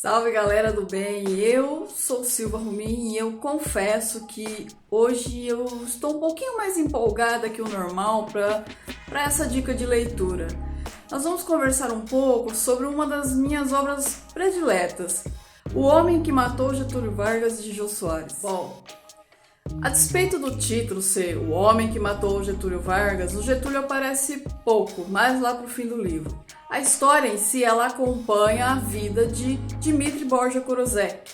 Salve galera do bem, eu sou Silva Rumin e eu confesso que hoje eu estou um pouquinho mais empolgada que o normal para essa dica de leitura. Nós vamos conversar um pouco sobre uma das minhas obras prediletas, O Homem que Matou Getúlio Vargas, de Jô Soares. Bom, a despeito do título ser O Homem que Matou Getúlio Vargas, o Getúlio aparece pouco, mais lá pro fim do livro. A história em si, ela acompanha a vida de Dmitri Borja Korosek.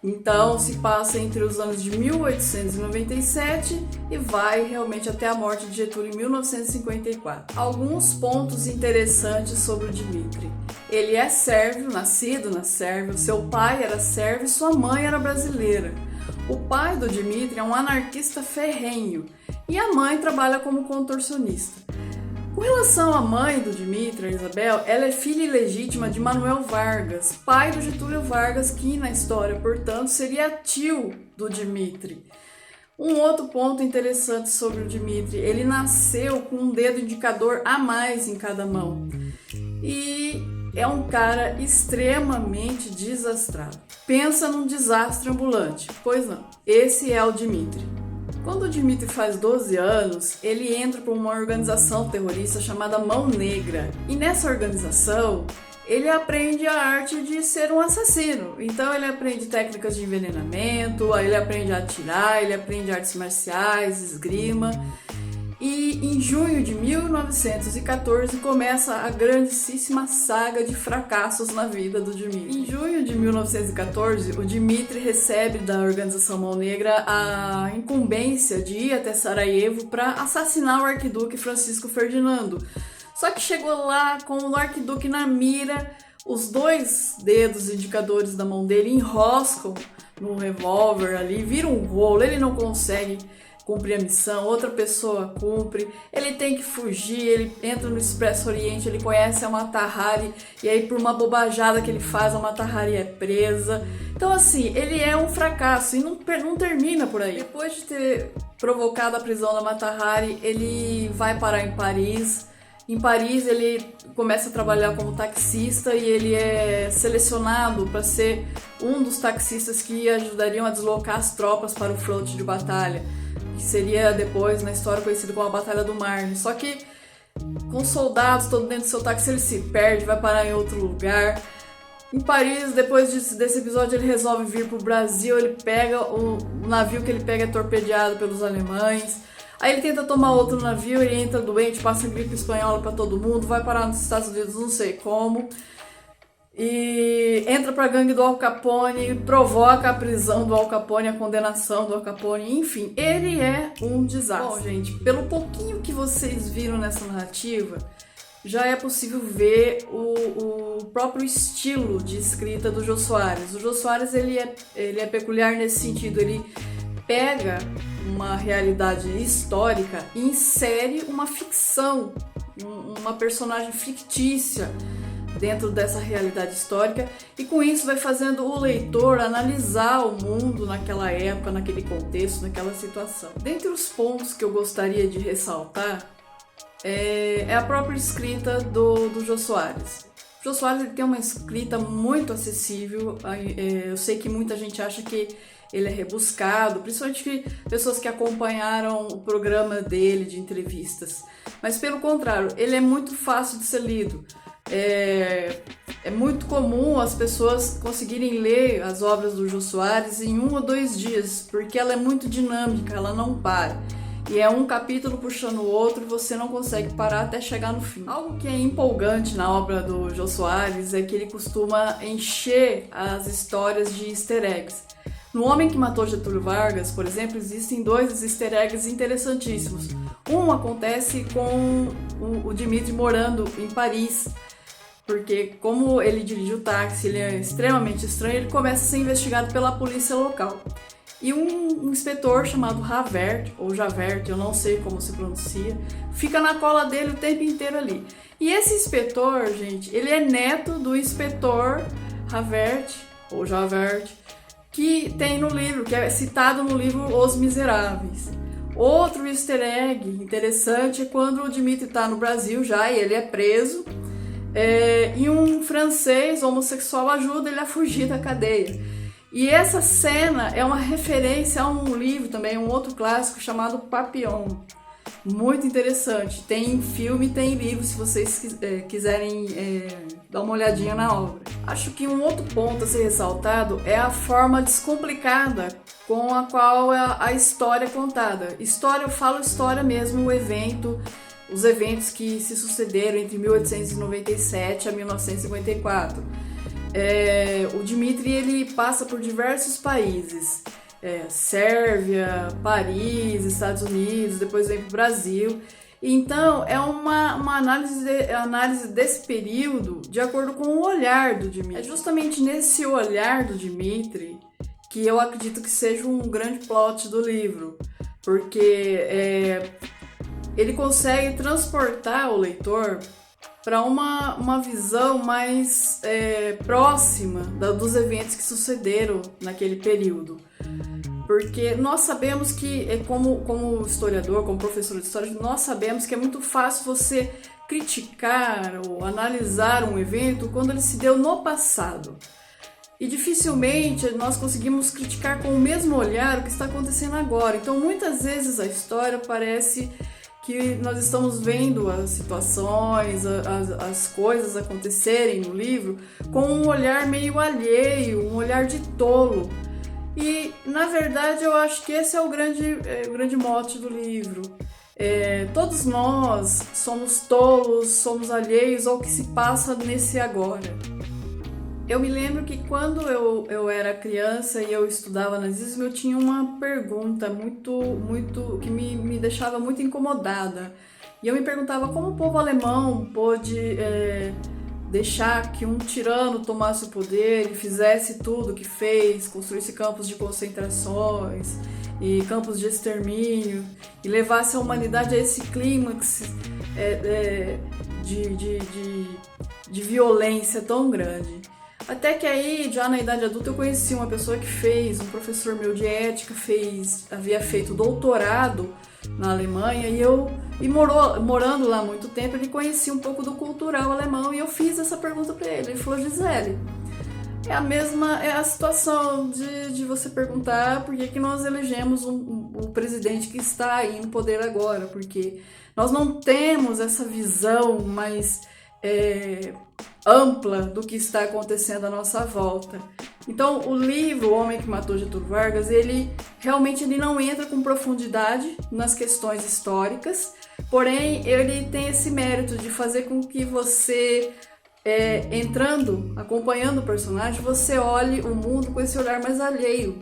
Então, se passa entre os anos de 1897 e vai realmente até a morte de Getúlio em 1954. Alguns pontos interessantes sobre o Dmitri. Ele é sérvio, nascido na Sérvia, seu pai era sérvio e sua mãe era brasileira. O pai do Dmitri é um anarquista ferrenho e a mãe trabalha como contorcionista. Com relação à mãe do Dmitri, a Isabel, ela é filha ilegítima de Manuel Vargas, pai do Getúlio Vargas, que na história, portanto, seria tio do Dmitri. Um outro ponto interessante sobre o Dmitri, ele nasceu com um dedo indicador a mais em cada mão. E é um cara extremamente desastrado. Pensa num desastre ambulante. Pois não, esse é o Dmitri. Quando o Dmitri faz 12 anos, ele entra para uma organização terrorista chamada Mão Negra. E nessa organização, ele aprende a arte de ser um assassino. Então ele aprende técnicas de envenenamento, ele aprende a atirar, ele aprende artes marciais, esgrima. E em junho de 1914 começa a grandíssima saga de fracassos na vida do Dmitri. Em junho de 1914, o Dmitri recebe da organização Mão Negra a incumbência de ir até Sarajevo para assassinar o arquiduque Francisco Ferdinando. Só que chegou lá com o arquiduque na mira, os dois dedos indicadores da mão dele enroscam no revólver ali, vira um rolo, ele não consegue cumprir a missão, outra pessoa cumpre, ele tem que fugir, ele entra no Expresso Oriente, ele conhece a Mata Hari e aí por uma bobajada que ele faz, a Mata Hari é presa. Então assim, ele é um fracasso e não termina por aí. Depois de ter provocado a prisão da Mata Hari, ele vai parar em Paris. Em Paris ele começa a trabalhar como taxista e ele é selecionado para ser um dos taxistas que ajudariam a deslocar as tropas para o fronte de batalha, que seria depois na história conhecido como a Batalha do Marne. Só que com soldados todo dentro do seu táxi ele se perde, vai parar em outro lugar. Em Paris, depois desse episódio, ele resolve vir para o Brasil, ele pega o navio que ele pega é torpedeado pelos alemães. Aí ele tenta tomar outro navio, ele entra doente, passa gripe espanhola para todo mundo, vai parar nos Estados Unidos, não sei como. E entra pra gangue do Al Capone, provoca a prisão do Al Capone, a condenação do Al Capone, enfim, ele é um desastre. Bom, gente, pelo pouquinho que vocês viram nessa narrativa, já é possível ver o próprio estilo de escrita do Jô Soares. O Jô Soares, ele é peculiar nesse sentido, ele pega uma realidade histórica e insere uma ficção, uma personagem fictícia dentro dessa realidade histórica, e com isso vai fazendo o leitor analisar o mundo naquela época, naquele contexto, naquela situação. Dentre os pontos que eu gostaria de ressaltar é a própria escrita do Jô Soares. O Jô Soares ele tem uma escrita muito acessível, eu sei que muita gente acha que ele é rebuscado, principalmente pessoas que acompanharam o programa dele de entrevistas, mas pelo contrário, ele é muito fácil de ser lido. É muito comum as pessoas conseguirem ler as obras do Jô Soares em 1 ou 2 dias, porque ela é muito dinâmica, ela não para. E é um capítulo puxando o outro e você não consegue parar até chegar no fim. Algo que é empolgante na obra do Jô Soares é que ele costuma encher as histórias de easter eggs. No Homem que Matou Getúlio Vargas, por exemplo, existem 2 easter eggs interessantíssimos. Um acontece com o Dmitri morando em Paris, porque como ele dirige o táxi, ele é extremamente estranho, ele começa a ser investigado pela polícia local. E um inspetor chamado Javert, ou Javert, eu não sei como se pronuncia, fica na cola dele o tempo inteiro ali. E esse inspetor, gente, ele é neto do inspetor Javert, ou Javert, que tem no livro, que é citado no livro Os Miseráveis. Outro easter egg interessante é quando o Dmitri está no Brasil já e ele é preso. e um francês homossexual ajuda ele a fugir da cadeia. E essa cena é uma referência a um livro também, um outro clássico chamado Papillon. Muito interessante. Tem filme, tem livro, se vocês quiserem dar uma olhadinha na obra. Acho que um outro ponto a ser ressaltado é a forma descomplicada com a qual a história é contada. História, eu falo história mesmo, os eventos que se sucederam entre 1897 a 1954. O Dmitri ele passa por diversos países. Sérvia, Paris, Estados Unidos, depois vem para o Brasil. Então, é uma análise desse período de acordo com o olhar do Dmitri. É justamente nesse olhar do Dmitri que eu acredito que seja um grande plot do livro, porque ele consegue transportar o leitor para uma visão mais próxima dos eventos que sucederam naquele período. Porque nós sabemos que, como historiador, como professor de história, nós sabemos que é muito fácil você criticar ou analisar um evento quando ele se deu no passado. E dificilmente nós conseguimos criticar com o mesmo olhar o que está acontecendo agora. Então, muitas vezes a história parece que nós estamos vendo as situações, as coisas acontecerem no livro com um olhar meio alheio, um olhar de tolo. E, na verdade, eu acho que esse é o grande mote do livro. Todos nós somos tolos, somos alheios ao que se passa nesse agora. Eu me lembro que quando eu era criança e eu estudava nazismo, eu tinha uma pergunta que me deixava muito incomodada. E eu me perguntava como o povo alemão pôde deixar que um tirano tomasse o poder e fizesse tudo o que fez, construísse campos de concentrações e campos de extermínio e levasse a humanidade a esse clímax de violência tão grande. Até que aí, já na idade adulta, eu conheci uma pessoa um professor meu de ética, havia feito doutorado na Alemanha e morando lá há muito tempo, ele conhecia um pouco do cultural alemão e eu fiz essa pergunta para ele. Ele falou: Gisele, é a situação de você perguntar por que nós elegemos um presidente que está aí no poder agora, porque nós não temos essa visão mais ampla do que está acontecendo à nossa volta. Então, o livro O Homem que Matou Getúlio Vargas, ele realmente não entra com profundidade nas questões históricas, porém, ele tem esse mérito de fazer com que você, acompanhando o personagem, você olhe o mundo com esse olhar mais alheio,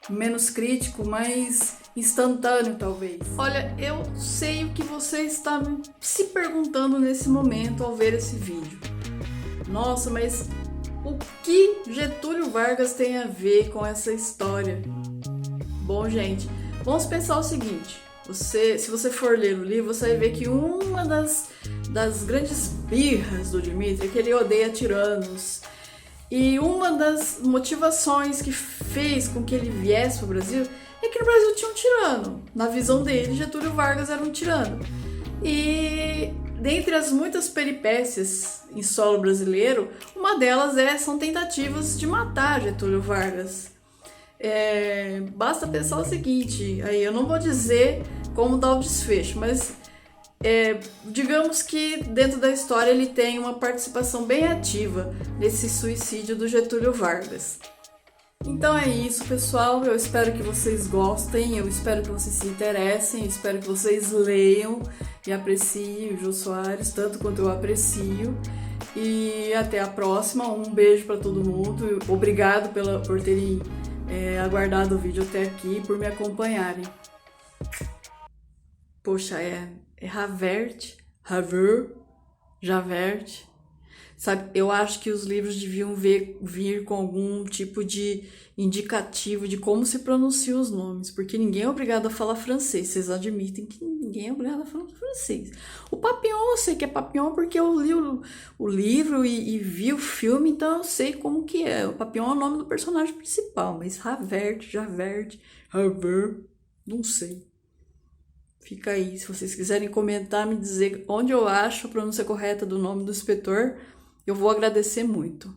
menos crítico, mais instantâneo, talvez. Olha, eu sei o que você está se perguntando nesse momento ao ver esse vídeo. Nossa, mas o que Getúlio Vargas tem a ver com essa história? Bom, gente, vamos pensar o seguinte. Se você for ler o livro, você vai ver que uma das grandes birras do Dmitri é que ele odeia tiranos. E uma das motivações que fez com que ele viesse para o Brasil é que no Brasil tinha um tirano. Na visão dele, Getúlio Vargas era um tirano. E dentre as muitas peripécias em solo brasileiro, uma delas são tentativas de matar Getúlio Vargas. Basta pensar o seguinte, aí eu não vou dizer como dá o desfecho, mas digamos que dentro da história ele tem uma participação bem ativa nesse suicídio do Getúlio Vargas. Então é isso, pessoal, eu espero que vocês gostem, eu espero que vocês se interessem, eu espero que vocês leiam e apreciem o Jô Soares, tanto quanto eu aprecio. E até a próxima, um beijo para todo mundo, obrigado por terem aguardado o vídeo até aqui, por me acompanharem. Poxa, Javert. Sabe, eu acho que os livros deviam vir com algum tipo de indicativo de como se pronuncia os nomes, porque ninguém é obrigado a falar francês. Vocês admitem que ninguém é obrigado a falar francês. O Papillon, eu sei que é Papillon porque eu li o livro e vi o filme, então eu sei como que é. O Papillon é o nome do personagem principal, mas Javert, não sei. Fica aí, se vocês quiserem comentar, me dizer onde eu acho a pronúncia correta do nome do inspetor, eu vou agradecer muito.